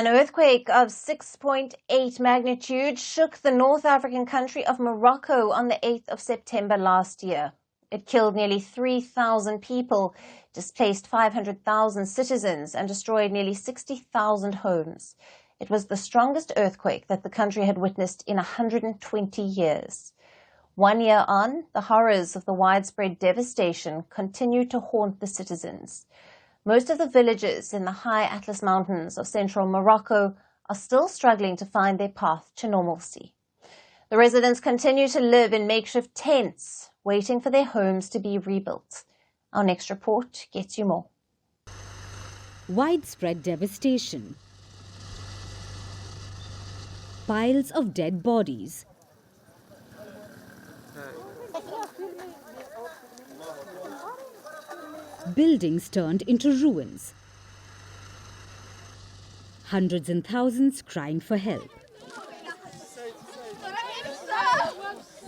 An earthquake of 6.8 magnitude shook the North African country of Morocco on the 8th of September last year. It killed nearly 3,000 people, displaced 500,000 citizens, and destroyed nearly 60,000 homes. It was the strongest earthquake that the country had witnessed in 120 years. 1 year on, the horrors of the widespread devastation continue to haunt the citizens. Most of the villages in the high Atlas Mountains of central Morocco are still struggling to find their path to normalcy. The residents continue to live in makeshift tents, waiting for their homes to be rebuilt. Our next report gets you more. Widespread devastation. Piles of dead bodies. Buildings turned into ruins. Hundreds and thousands crying for help.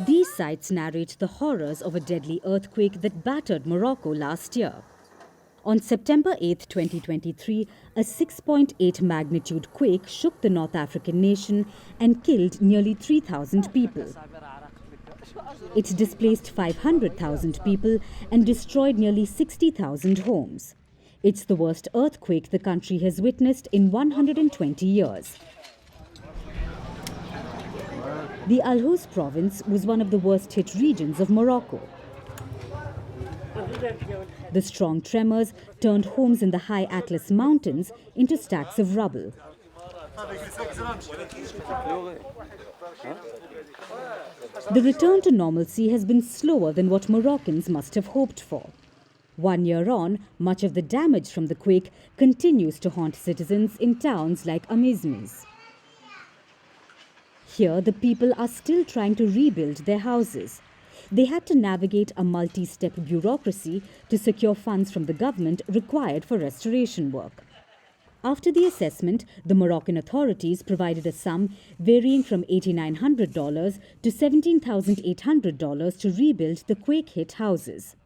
These sites narrate the horrors of a deadly earthquake that battered Morocco last year. On September 8, 2023, a 6.8 magnitude quake shook the North African nation and killed nearly 3,000 people. It displaced 500,000 people and destroyed nearly 60,000 homes. It's the worst earthquake the country has witnessed in 120 years. The Al-Hous province was one of the worst-hit regions of Morocco. The strong tremors turned homes in the high Atlas Mountains into stacks of rubble. The return to normalcy has been slower than what Moroccans must have hoped for. 1 year on, much of the damage from the quake continues to haunt citizens in towns like Amizmiz. Here, the people are still trying to rebuild their houses. They had to navigate a multi-step bureaucracy to secure funds from the government required for restoration work. After the assessment, the Moroccan authorities provided a sum varying from $8,900 to $17,800 to rebuild the quake-hit houses.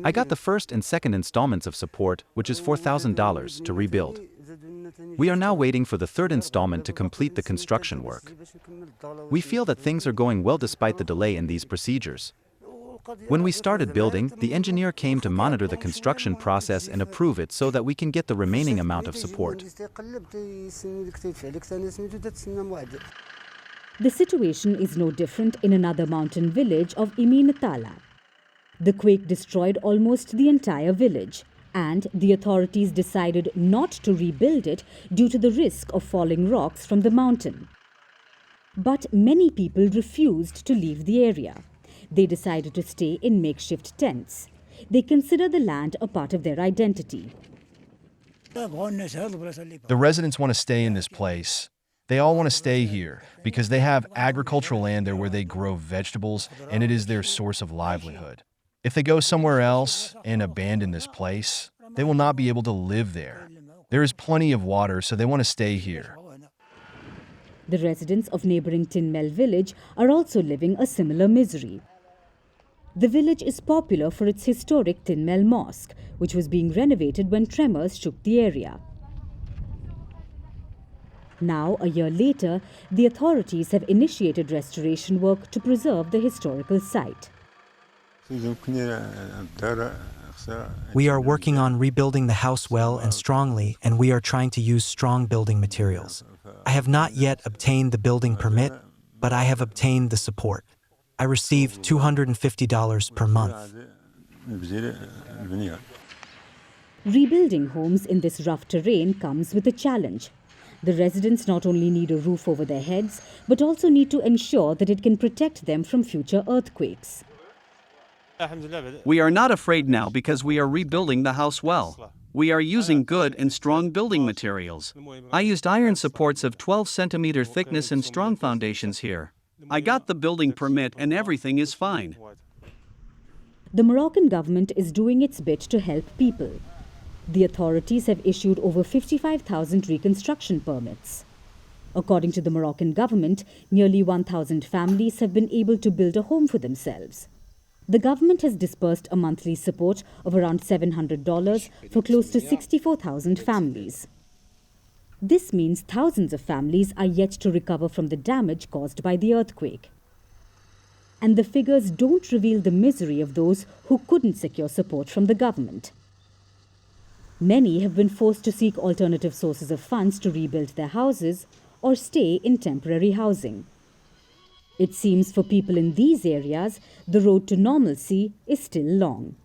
I got the first and second installments of support, which is $4,000 to rebuild. We are now waiting for the third installment to complete the construction work. We feel that things are going well despite the delay in these procedures. When we started building, the engineer came to monitor the construction process and approve it so that we can get the remaining amount of support. The situation is no different in another mountain village of Imin Tala. The quake destroyed almost the entire village, and the authorities decided not to rebuild it due to the risk of falling rocks from the mountain. But many people refused to leave the area. They decided to stay in makeshift tents. They consider the land a part of their identity. The residents want to stay in this place. They all want to stay here because they have agricultural land there where they grow vegetables, and it is their source of livelihood. If they go somewhere else and abandon this place, they will not be able to live there. There is plenty of water, so they want to stay here. The residents of neighboring Tinmel village are also living a similar misery. The village is popular for its historic Tinmel mosque, which was being renovated when tremors shook the area. Now, a year later, the authorities have initiated restoration work to preserve the historical site. We are working on rebuilding the house well and strongly, and we are trying to use strong building materials. I have not yet obtained the building permit, but I have obtained the support. I receive $250 per month. Rebuilding homes in this rough terrain comes with a challenge. The residents not only need a roof over their heads, but also need to ensure that it can protect them from future earthquakes. We are not afraid now because we are rebuilding the house well. We are using good and strong building materials. I used iron supports of 12 centimeter thickness and strong foundations here. I got the building permit and everything is fine. The Moroccan government is doing its bit to help people. The authorities have issued over 55,000 reconstruction permits. According to the Moroccan government, nearly 1,000 families have been able to build a home for themselves. The government has disbursed a monthly support of around $700 for close to 64,000 families. This means thousands of families are yet to recover from the damage caused by the earthquake. And the figures don't reveal the misery of those who couldn't secure support from the government. Many have been forced to seek alternative sources of funds to rebuild their houses or stay in temporary housing. It seems for people in these areas, the road to normalcy is still long.